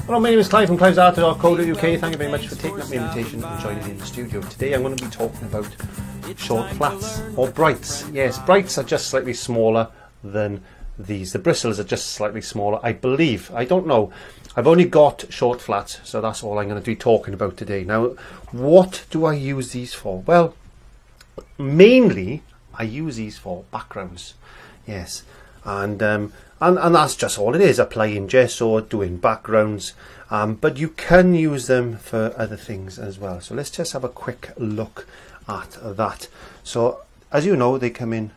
Hello, my name is Clive from clivesart.co.uk. Thank you very much for taking up my invitation and joining me in the studio. Today I'm going to be talking about short flats, or brights. Yes, brights are just slightly smaller than these. The bristles are just slightly smaller, I believe. I don't know. I've only got short flats, so that's all I'm going to be talking about today. Now, what do I use these for? Well, mainly I use these for backgrounds. Yes, and that's just all it is, applying gesso, doing backgrounds, but you can use them for other things as well. So let's just have a quick look at that. So as you know, they come in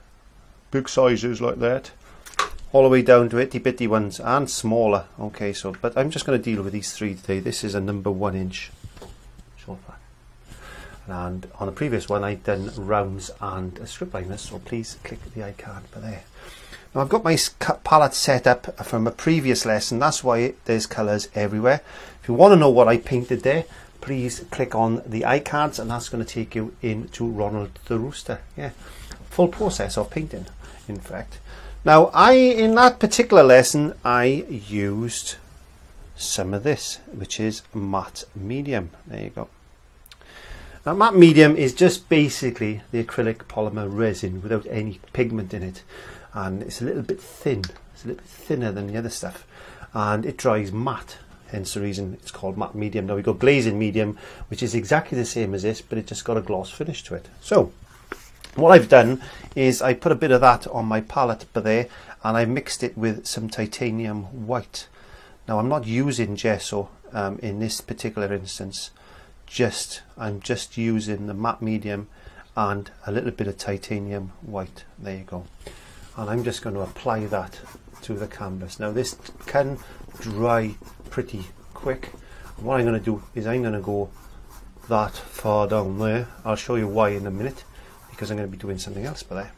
big sizes like that, all the way down to itty bitty ones and smaller. Okay, so but I'm just going to deal with these three today. This is a number 1 inch short flat, and on the previous one I'd done rounds and strip liners, so please click the icon for there. Now I've got my palette set up from a previous lesson, that's why there's colours everywhere. If you want to know what I painted there, please click on the iCards and that's going to take you into Ronald the Rooster. Yeah, full process of painting, in fact. Now in that particular lesson I used some of this, which is matte medium. There you go. Now matte medium is just basically the acrylic polymer resin without any pigment in it. And it's a little bit thin, it's a little bit thinner than the other stuff, and it dries matte, hence the reason it's called matte medium. Now we got glazing medium, which is exactly the same as this, but it just got a gloss finish to it. So what I've done is I put a bit of that on my palette there, and I mixed it with some titanium white. Now I'm not using gesso in this particular instance, I'm just using the matte medium and a little bit of titanium white. There you go. And I'm just going to apply that to the canvas. Now this can dry pretty quick. And what I'm going to do is I'm going to go that far down there. I'll show you why in a minute, because I'm going to be doing something else by there.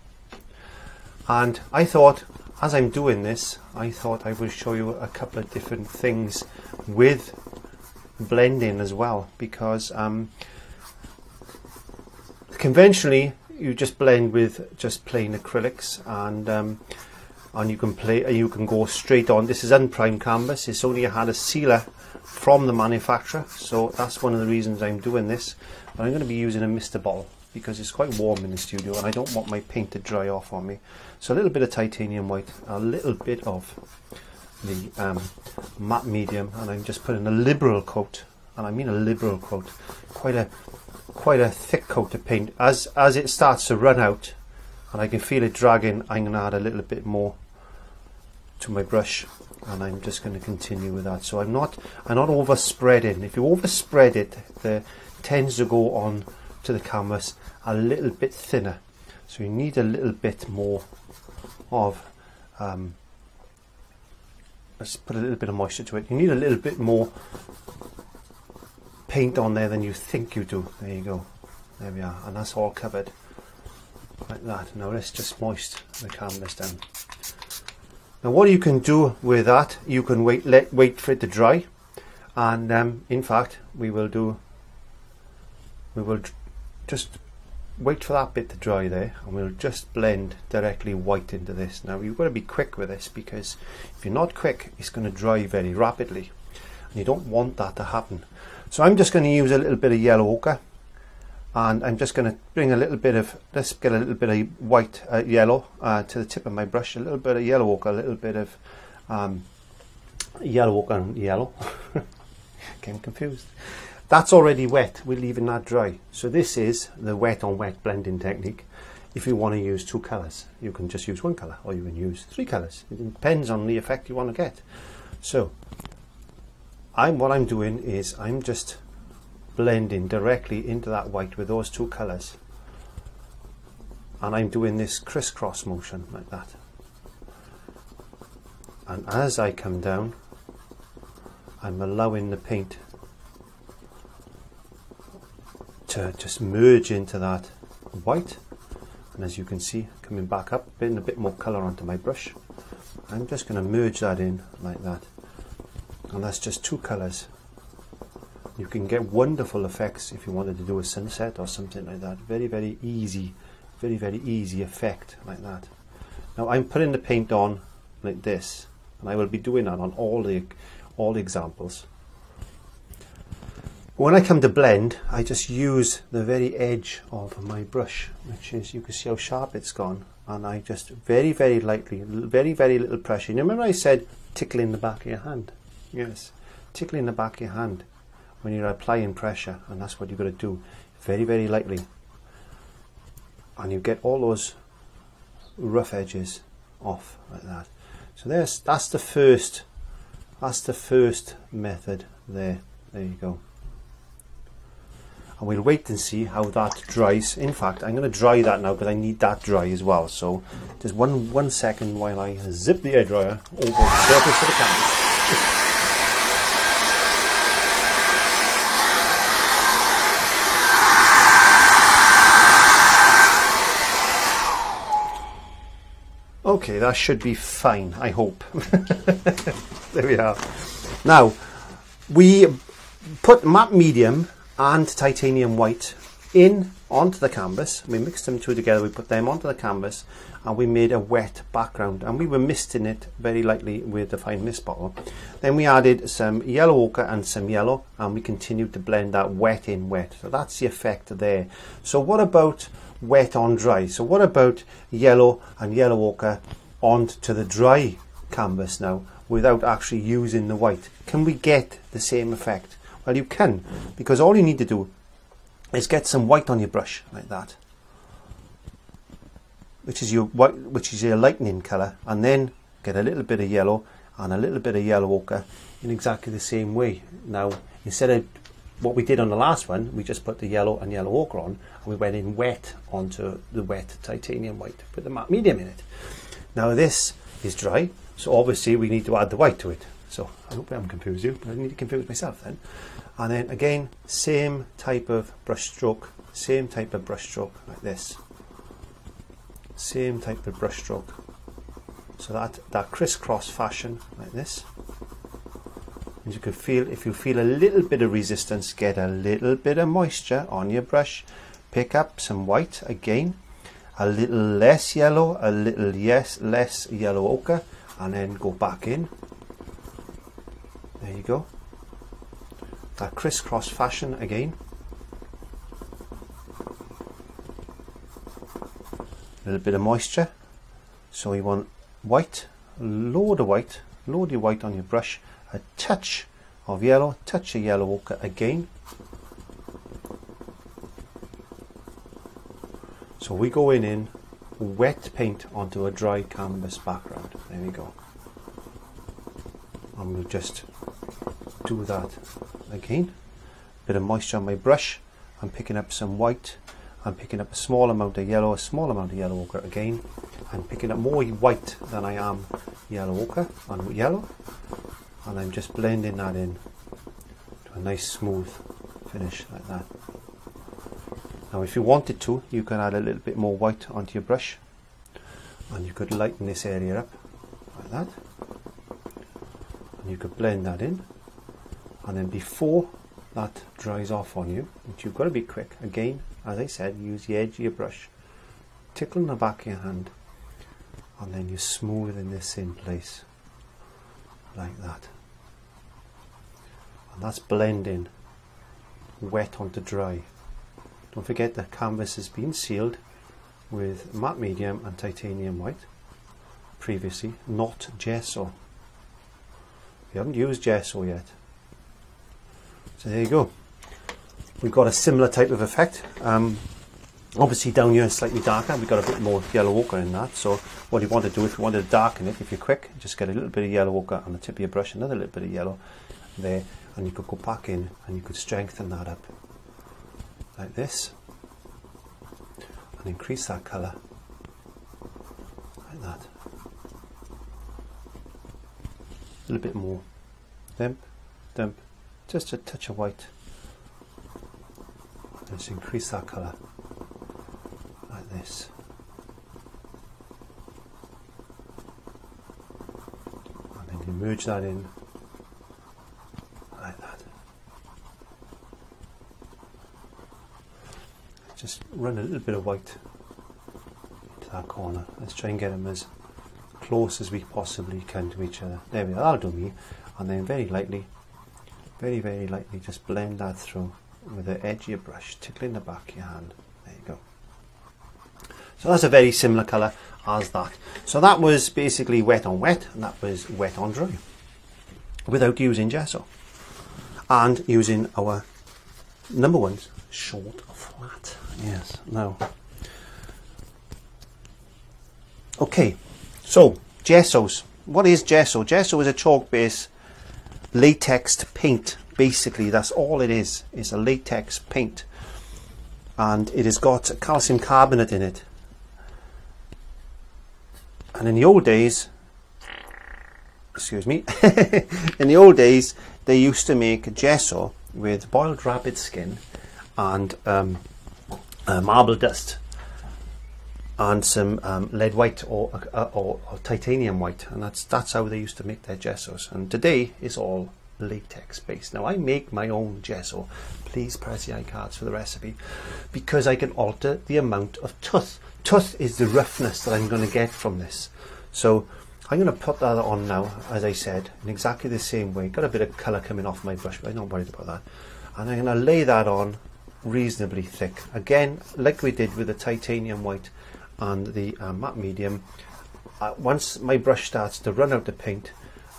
And I thought, as I'm doing this, I thought I would show you a couple of different things with blending as well, because conventionally you just blend with just plain acrylics, and you can go straight on. This is unprimed canvas. It's only had a sealer from the manufacturer, so that's one of the reasons I'm doing this. But I'm going to be using a mister bottle because it's quite warm in the studio and I don't want my paint to dry off on me. So a little bit of titanium white, a little bit of the matte medium, and I'm just putting a liberal coat, and I mean a liberal coat, quite a thick coat of paint. As it starts to run out and I can feel it dragging, I'm going to add a little bit more to my brush, and I'm just going to continue with that. So I'm not overspreading. If you overspread it, it tends to go on to the canvas a little bit thinner, so you need a little bit more of let's put a little bit of moisture to it. You need a little bit more paint on there than you think you do. There you go, there we are, and that's all covered like that. Now let's just moist the canvas down. Now what you can do with that, you can wait for it to dry, and in fact we will just wait for that bit to dry there, and we'll just blend directly white into this. Now you've got to be quick with this, because if you're not quick it's going to dry very rapidly, and you don't want that to happen. So I'm just going to use a little bit of yellow ochre, and I'm just going to bring a little bit of, let's get a little bit of white yellow to the tip of my brush, a little bit of yellow ochre, a little bit of yellow ochre and yellow. Getting confused. That's already wet, we're leaving that dry. So this is the wet on wet blending technique. If you want to use 2 colours, you can just use 1 colour, or you can use 3 colours. It depends on the effect you want to get. So what I'm doing is I'm just blending directly into that white with those 2 colours, and I'm doing this crisscross motion like that, and as I come down I'm allowing the paint to just merge into that white, and as you can see, coming back up, putting a bit more colour onto my brush, I'm just going to merge that in like that, and that's just 2 colours. You can get wonderful effects if you wanted to do a sunset or something like that. Very, very easy effect like that. Now I'm putting the paint on like this, and I will be doing that on all the examples. When I come to blend, I just use the very edge of my brush, which is, you can see how sharp it's gone, and I just very, very lightly, very, very little pressure. You remember I said tickling the back of your hand? Yes, tickling the back of your hand when you're applying pressure, and that's what you've got to do, very, very lightly, and you get all those rough edges off like that. So that's the first method there. There you go. And we'll wait and see how that dries. In fact, I'm going to dry that now because I need that dry as well. So just one second while I zip the hairdryer over the surface of the canvas. Okay, that should be fine, I hope. There we are. Now, we put matte medium and titanium white in onto the canvas. We mixed them two together, we put them onto the canvas, and we made a wet background, and we were misting it very lightly with the fine mist bottle. Then we added some yellow ochre and some yellow, and we continued to blend that wet in wet. So that's the effect there. So what about wet on dry? So what about yellow and yellow ochre onto the dry canvas now without actually using the white? Can we get the same effect? Well, you can, because all you need to do is get some white on your brush like that, which is your white, which is your lightning colour, and then get a little bit of yellow and a little bit of yellow ochre in exactly the same way. Now, instead of what we did on the last one, we just put the yellow and yellow ochre on, and we went in wet onto the wet titanium white with the matte medium in it. Now this is dry, so obviously we need to add the white to it. So I hope I haven't confused you, but I need to confuse myself then. And then again, same type of brush stroke, like this. Same type of brush stroke. So that crisscross fashion like this. And you can feel, if you feel a little bit of resistance, get a little bit of moisture on your brush. Pick up some white again, a little less yellow, a little less yellow ochre, and then go back in. There you go. That crisscross fashion again. A little bit of moisture. So you want white, load your white on your brush, a touch of yellow, touch of yellow ochre again. So we go in wet paint onto a dry canvas background. There we go. And we'll just do that again. Bit of moisture on my brush. I'm picking up some white. I'm picking up a small amount of yellow, ochre again. I'm picking up more white than I am yellow ochre and yellow. And I'm just blending that in to a nice smooth finish like that. Now if you wanted to, you can add a little bit more white onto your brush, and you could lighten this area up like that, and you could blend that in, and then before that dries off on you, which you've got to be quick, again, as I said, use the edge of your brush, tickle the back of your hand, and then you're smoothing this in place like that. And that's blending wet onto dry. Don't forget the canvas has been sealed with matte medium and titanium white previously, not gesso. We haven't used gesso yet. So there you go. We've got a similar type of effect. Obviously down here is slightly darker. We've got a bit more yellow ochre in that. So what you want to do, if you wanted to darken it, if you're quick, just get a little bit of yellow ochre on the tip of your brush, another little bit of yellow there, and you could go back in and you could strengthen that up like this and increase that colour like that. A little bit more. Dump, just a touch of white. Let's increase that colour like this. And then you merge that in like that. Just run a little bit of white into that corner. Let's try and get them as close as we possibly can to each other. There we are, that'll do me. And then very lightly very, very lightly just blend that through with the edge of your brush, tickling the back of your hand. There you go. So that's a very similar colour as that. So that was basically wet on wet, and that was wet on dry, without using gesso. And using our number one, short flat. Yes, now. Okay, so gessos. What is gesso? Gesso is a chalk-based latex paint. Basically, that's all it is. It's a latex paint. And it has got calcium carbonate in it. And in the old days, excuse me, in the old days, they used to make gesso with boiled rabbit skin and marble dust and some lead white or titanium white, and that's how they used to make their gessos. And today it's all latex based. Now I make my own gesso. Please press the iCards for the recipe, because I can alter the amount of tooth. Tooth is the roughness that I'm going to get from this. So I'm going to put that on now, as I said, in exactly the same way. Got a bit of colour coming off my brush, but I'm not worried about that. And I'm going to lay that on reasonably thick. Again, like we did with the titanium white and the matte medium. Once my brush starts to run out of paint,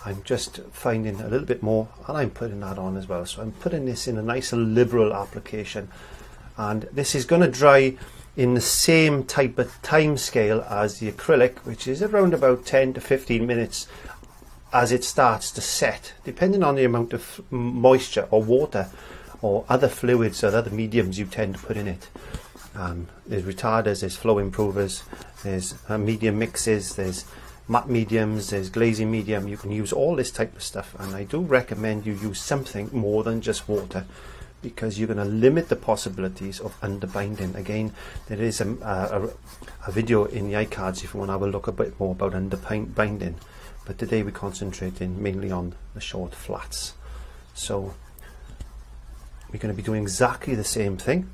I'm just finding a little bit more, and I'm putting that on as well. So I'm putting this in a nice liberal application, and this is going to dry in the same type of time scale as the acrylic, which is around about 10 to 15 minutes as it starts to set, depending on the amount of moisture or water or other fluids or other mediums you tend to put in it. There's retarders, there's flow improvers, there's medium mixes, there's matte mediums, there's glazing medium. You can use all this type of stuff, and I do recommend you use something more than just water, because you're going to limit the possibilities of underbinding. Again, there is a video in the iCards if you want to have a look a bit more about underbinding, but today we're concentrating mainly on the short flats. So we're going to be doing exactly the same thing,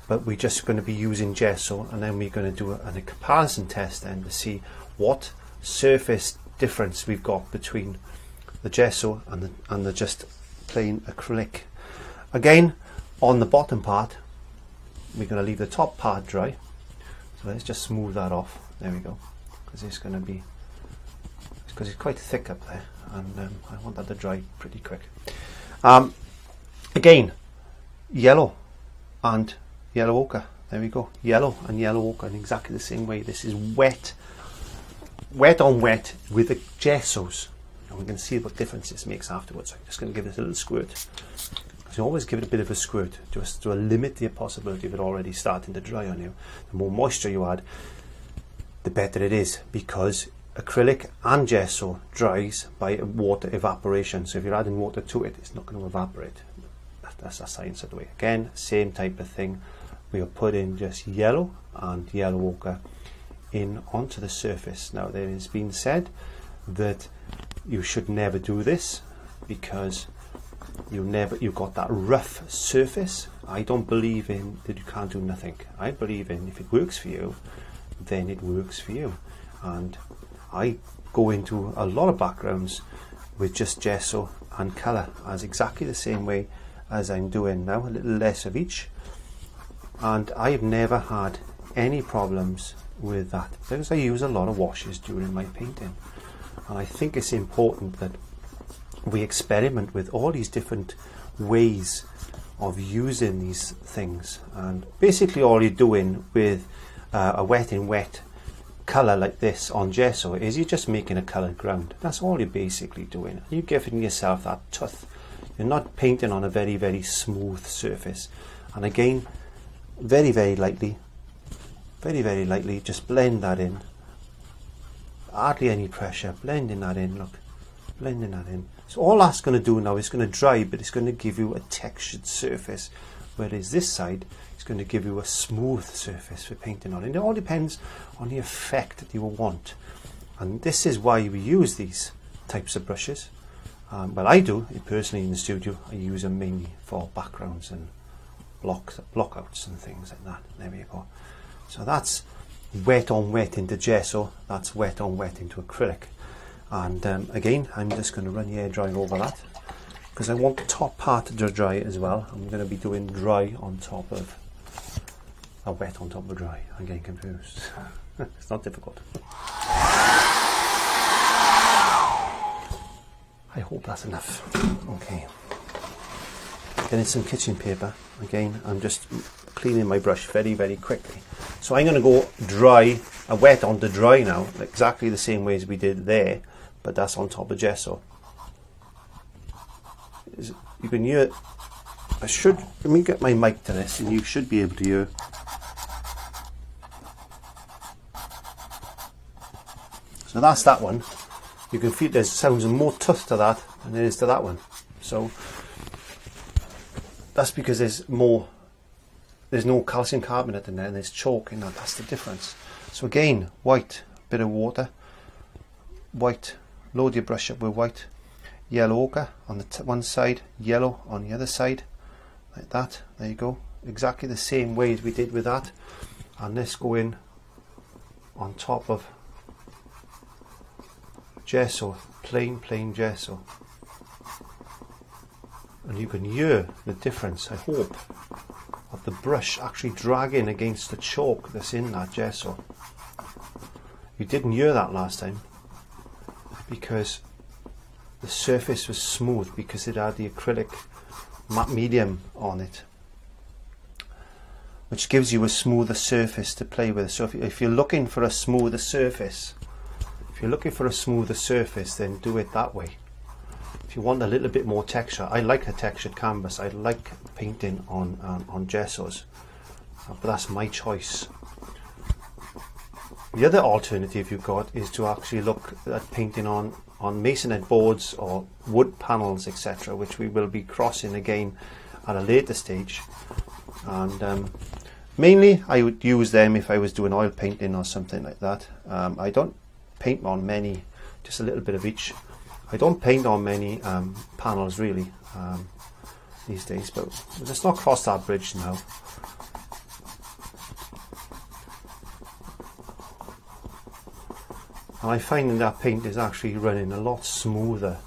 but we're just going to be using gesso, and then we're going to do a comparison test then to see what surface difference we've got between the gesso and the just plain acrylic. Again, on the bottom part, we're going to leave the top part dry. So let's just smooth that off. There we go. Because it's going to be, because it's quite thick up there, and I want that to dry pretty quick. Again, yellow and yellow ochre. There we go. Yellow and yellow ochre in exactly the same way. This is wet on wet with the gessos. And we can see what difference this makes afterwards. I'm just going to give it a little squirt. So always give it a bit of a squirt, just to limit the possibility of it already starting to dry on you. The more moisture you add, the better it is, because acrylic and gesso dries by water evaporation. So if you're adding water to it, it's not going to evaporate. That's the science of the way. Again, same type of thing. We are putting just yellow and yellow ochre in onto the surface. Now, there has been said that you should never do this, because you've got that rough surface. I don't believe in that you can't do nothing. I believe in if it works for you, then it works for you. And I go into a lot of backgrounds with just gesso and colour as exactly the same way as I'm doing now, a little less of each. And I've never had any problems with that, because I use a lot of washes during my painting. And I think it's important that we experiment with all these different ways of using these things. And basically all you're doing with a wet in wet colour like this on gesso is you're just making a coloured ground. That's all you're basically doing. You're giving yourself that tooth. You're not painting on a very, very smooth surface. And again, very, very lightly, just blend that in. Hardly any pressure, blending that in, look, blending that in. So all that's going to do now is going to dry, but it's going to give you a textured surface, whereas this side is going to give you a smooth surface for painting on. And it all depends on the effect that you want. And this is why we use these types of brushes. Well, I do, personally in the studio, I use them mainly for backgrounds and blockouts and things like that. There we go. So that's wet on wet into gesso, that's wet on wet into acrylic. And again, I'm just going to run the air dry over that, because I want the top part to dry as well. I'm going to be doing dry on top of a wet on top of dry. I'm getting confused. It's not difficult. I hope that's enough. Okay. Getting some kitchen paper. Again, I'm just cleaning my brush very, very quickly. So I'm going to go dry, wet onto dry now, exactly the same way as we did there, but that's on top of gesso. You can hear, let me get my mic to this, and you should be able to hear. So that's that one. You can feel there sounds more tough to that than there is to that one. So that's because there's no calcium carbonate in there, and there's chalk in that. That's the difference. So again, white, bit of water, white, load your brush up with white, yellow ochre on the one side, yellow on the other side, like that. There you go. Exactly the same way as we did with that. And this go in on top of gesso, plain gesso. And you can hear the difference, I hope, of the brush actually dragging against the chalk that's in that gesso. You didn't hear that last time because the surface was smooth, because it had the acrylic matte medium on it, which gives you a smoother surface to play with. So if you're looking for a smoother surface, then do it that way. If you want a little bit more texture, I like a textured canvas. I like painting on gessos, but that's my choice. The other alternative you've got is to actually look at painting on masonite boards or wood panels, etc., which we will be crossing again at a later stage. And mainly I would use them if I was doing oil painting or something like that. I don't paint on many, just a little bit of each. I don't paint on many panels really these days, but let's not cross that bridge now. And I find that paint is actually running a lot smoother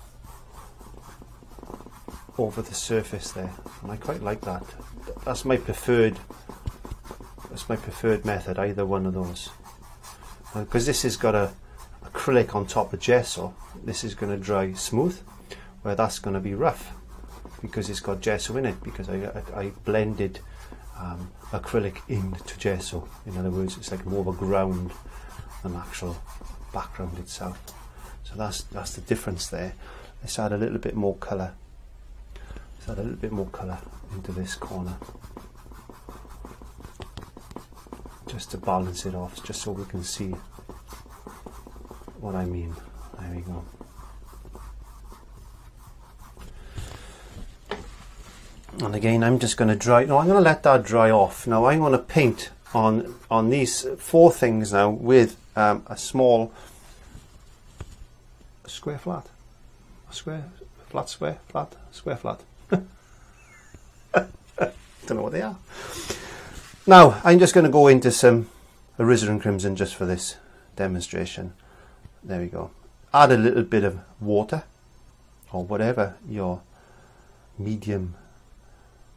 over the surface there, and I quite like that. That's my preferred method, either one of those. Because this has got a acrylic on top of gesso, this is going to dry smooth, where that's going to be rough because it's got gesso in it, because I blended acrylic into gesso. In other words, it's like more of a ground than actual background itself. So that's the difference there. Let's add a little bit more colour. Let's add a little bit more colour into this corner, just to balance it off, just so we can see what I mean. There we go. And again, I'm just going to dry. No, I'm going to let that dry off. Now I'm going to paint on these four things now with a small square flat. Square flat. Don't know what they are. Now I'm just going to go into some alizarin crimson just for this demonstration. There we go. Add a little bit of water, or whatever your medium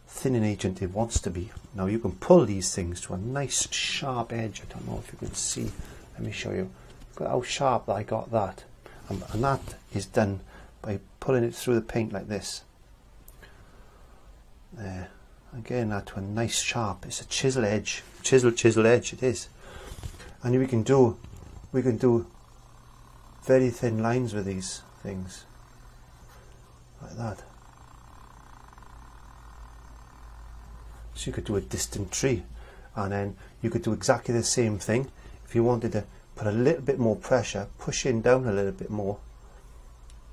thinning agent it wants to be. Now you can pull these things to a nice sharp edge. I don't know if you can see. Let me show you. Look at how sharp I got that. And that is done by pulling it through the paint like this. There. Again, that to a nice sharp. It's a chisel edge. Chisel edge it is. And we can do very thin lines with these things. Like that. So you could do a distant tree, and then you could do exactly the same thing. If you wanted to put a little bit more pressure, push in down a little bit more,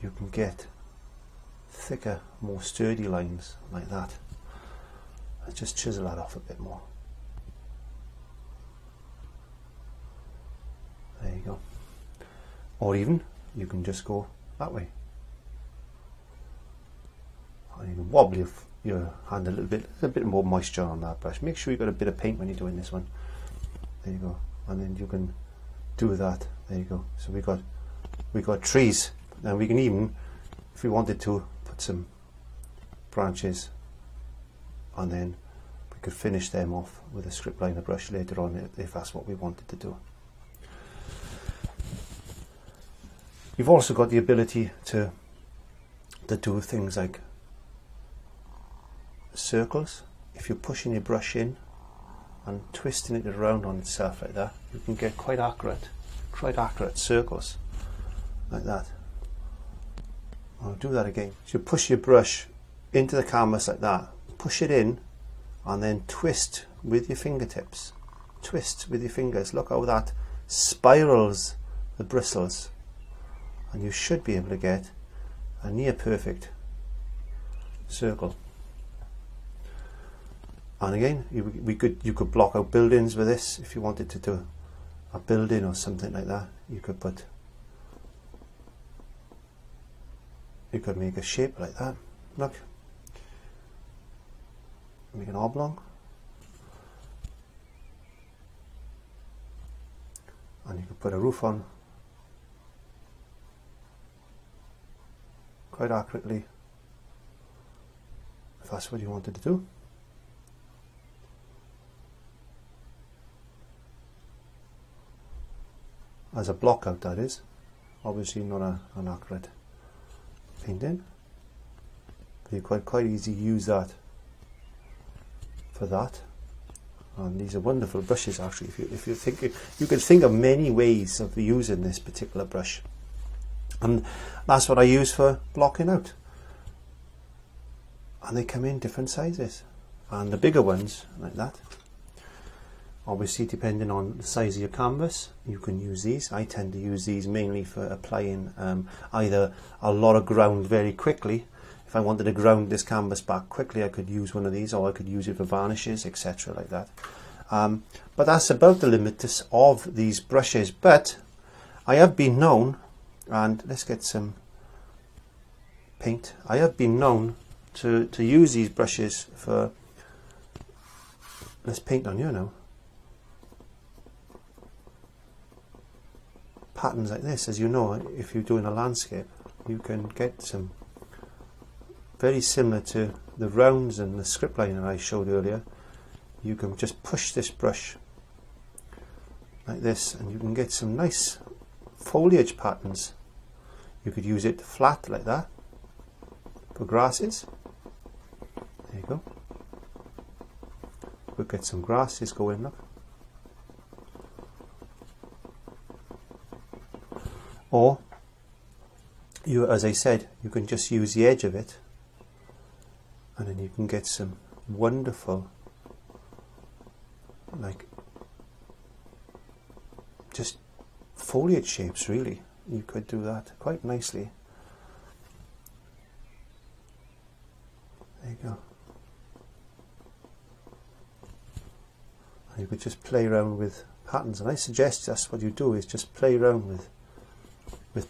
you can get thicker, more sturdy lines like that. Let's just chisel that off a bit more. There you go. Or even you can just go that way. Or you can wobble your hand a bit more moisture on that brush. Make sure you've got a bit of paint when you're doing this one. There you go. And then you can do that. There you go. So we got trees, and we can even, if we wanted to, put some branches, and then we could finish them off with a script liner brush later on if that's what we wanted to do. You've also got the ability to do things like circles. If you're pushing your brush in and twisting it around on itself like that, you can get quite accurate circles like that. I'll do that again. So you push your brush into the canvas like that, push it in, and then twist with your fingertips. Twist with your fingers. Look how that spirals the bristles, and you should be able to get a near perfect circle. And again, you could block out buildings with this. If you wanted to do a building or something like that, you could make a shape like that. Look, make an oblong, and you could put a roof on quite accurately if that's what you wanted to do. As a block out, that is. Obviously not an accurate painting. But you quite easy use that for that. And these are wonderful brushes actually. If you think, you can think of many ways of using this particular brush. And that's what I use for blocking out. And they come in different sizes. And the bigger ones, like that. Obviously, depending on the size of your canvas, you can use these. I tend to use these mainly for applying either a lot of ground very quickly. If I wanted to ground this canvas back quickly, I could use one of these, or I could use it for varnishes, etc. like that. But that's about the limit of these brushes. But I have been known, and let's get some paint. I have been known to use these brushes for, let's paint on you now. Patterns like this. As you know, if you're doing a landscape, you can get some very similar to the rounds and the script liner I showed earlier. You can just push this brush like this and you can get some nice foliage patterns. You could use it flat like that for grasses. There you go. We'll get some grasses going, look. Or, as I said, you can just use the edge of it, and then you can get some wonderful, like, just foliage shapes really. You could do that quite nicely. There you go. And you could just play around with patterns, and I suggest that's what you do, is just play around with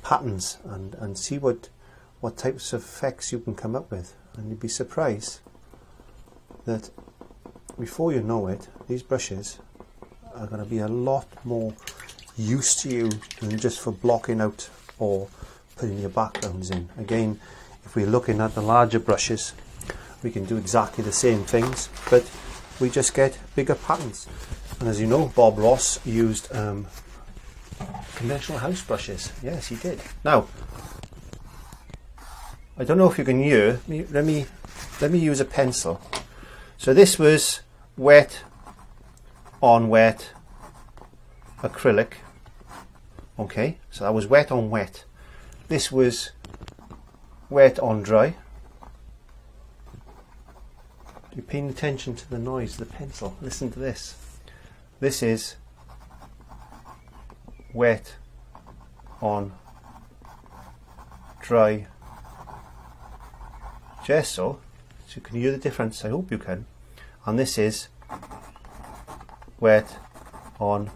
patterns and see what types of effects you can come up with, and you'd be surprised that before you know it, these brushes are going to be a lot more use to you than just for blocking out or putting your backgrounds in. Again, if we're looking at the larger brushes, we can do exactly the same things, but we just get bigger patterns. And as you know, Bob Ross used conventional house brushes. Yes, he did. Now, I don't know if you can hear. Let me use a pencil. So this was wet on wet acrylic. Okay, so that was wet on wet. This was wet on dry. You're paying attention to the noise of the pencil. Listen to this. This is wet on dry gesso, so you can hear the difference. I hope you can. And this is wet on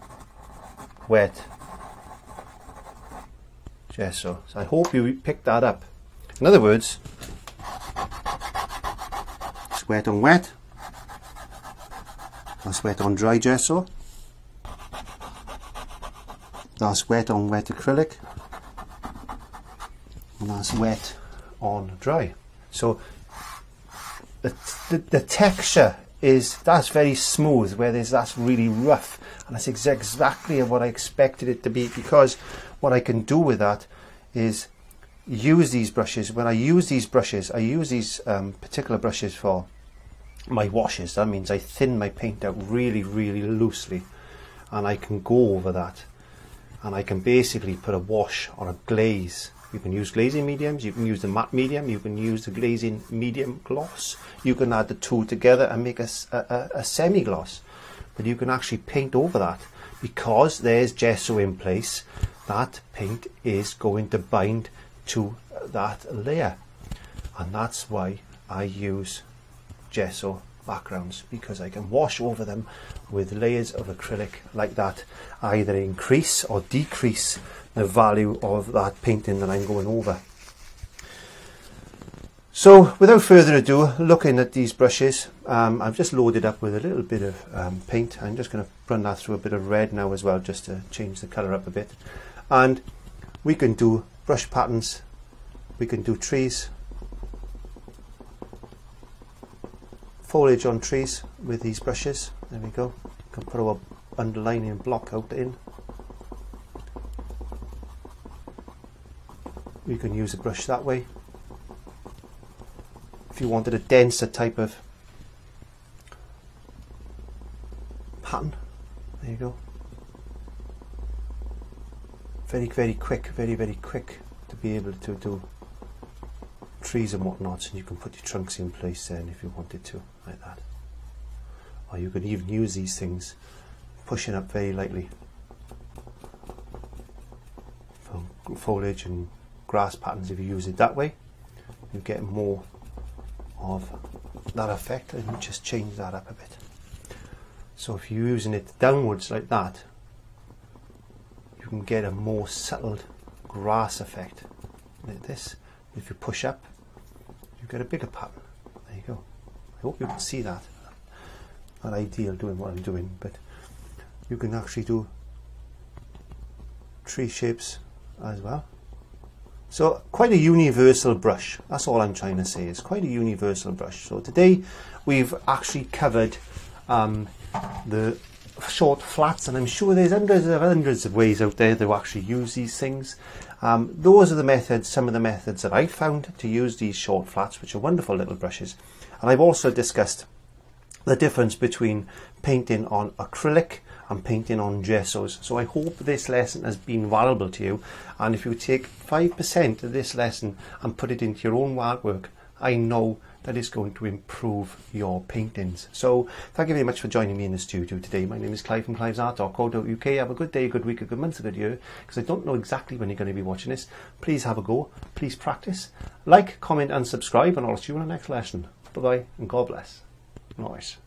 wet gesso. So I hope you picked that up. In other words, it's wet on wet, that's wet on dry gesso, that's wet on wet acrylic, and that's wet on dry. So the texture that's very smooth, where that's really rough, and that's exactly what I expected it to be, because what I can do with that is use these brushes. When I use these brushes, I use these particular brushes for my washes. That means I thin my paint out really loosely, and I can go over that, and I can basically put a wash or a glaze. You can use glazing mediums, you can use the matte medium, you can use the glazing medium gloss, you can add the two together and make a semi-gloss. But you can actually paint over that, because there's gesso in place. That paint is going to bind to that layer, and that's why I use gesso backgrounds, because I can wash over them with layers of acrylic like that, either increase or decrease the value of that painting that I'm going over. So without further ado, looking at these brushes, I've just loaded up with a little bit of paint. I'm just going to run that through a bit of red now as well, just to change the colour up a bit. And we can do brush patterns, we can do trees, foliage on trees with these brushes. There we go. You can put our underlining block out in. You can use a brush that way. If you wanted a denser type of pattern, there you go. Very quick, very quick to be able to do trees and whatnot, and you can put your trunks in place then if you wanted to, like that. Or you could even use these things pushing up very lightly for foliage and grass patterns. If you use it that way, you get more of that effect, and you just change that up a bit. So if you're using it downwards like that, you can get a more subtle grass effect like this. If you push up, you get a bigger pattern. There you go. I hope you can see that. Not ideal doing what I'm doing, but you can actually do tree shapes as well. So quite a universal brush. That's all I'm trying to say. It's quite a universal brush. So today we've actually covered the short flats, and I'm sure there's hundreds of ways out there to actually use these things. Those are the methods, some of the methods that I found to use these short flats, which are wonderful little brushes. And I've also discussed the difference between painting on acrylic and painting on gessos. So I hope this lesson has been valuable to you, and if you take 5% of this lesson and put it into your own artwork, I know that is going to improve your paintings. So thank you very much for joining me in the studio today. My name is Clive from clivesart.co.uk. Have a good day, a good week, a good month, a good year, because I don't know exactly when you're going to be watching this. Please have a go, please practice, like, comment and subscribe, and I'll see you in the next lesson. Bye bye and God bless. Nice.